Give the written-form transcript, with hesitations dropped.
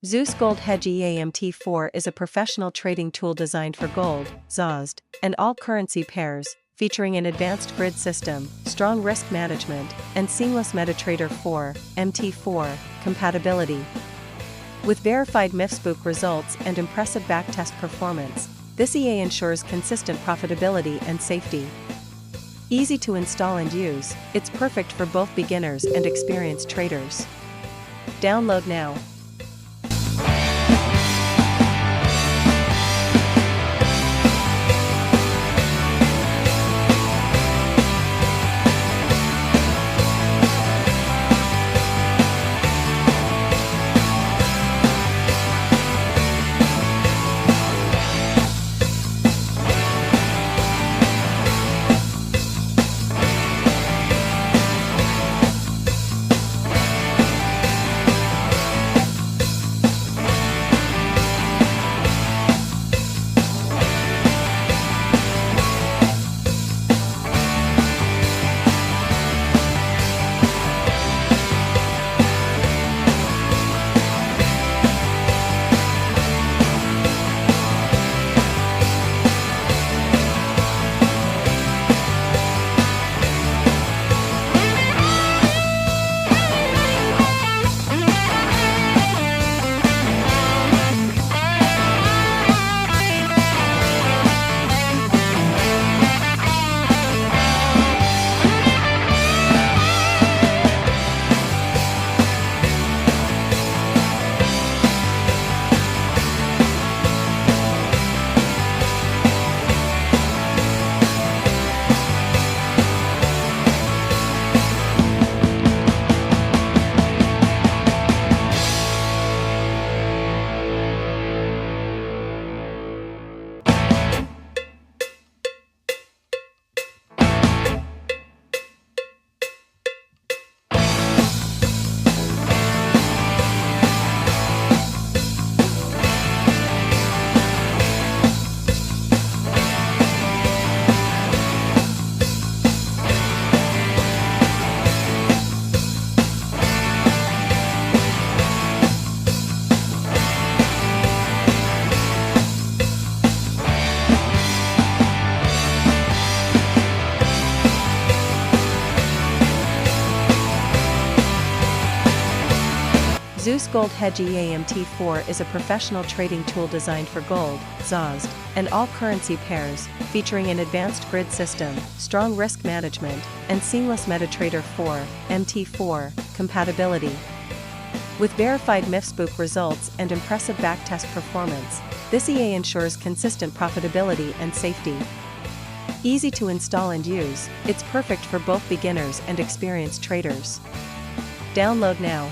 Zeus Gold Hedge MT4 is a professional trading tool designed for gold, XAUUSD, and all currency pairs, featuring an advanced grid system, strong risk management, and seamless MetaTrader 4, MT4, compatibility. With verified Myfxbook results and impressive backtest performance, this EA ensures consistent profitability and safety. Easy to install and use, it's perfect for both beginners and experienced traders. Download now. Zeus Gold Hedge MT4 is a professional trading tool designed for gold, XAUUSD, and all currency pairs, featuring an advanced grid system, strong risk management, and seamless MetaTrader 4, MT4, compatibility. With verified Myfxbook results and impressive backtest performance, this EA ensures consistent profitability and safety. Easy to install and use, it's perfect for both beginners and experienced traders. Download now.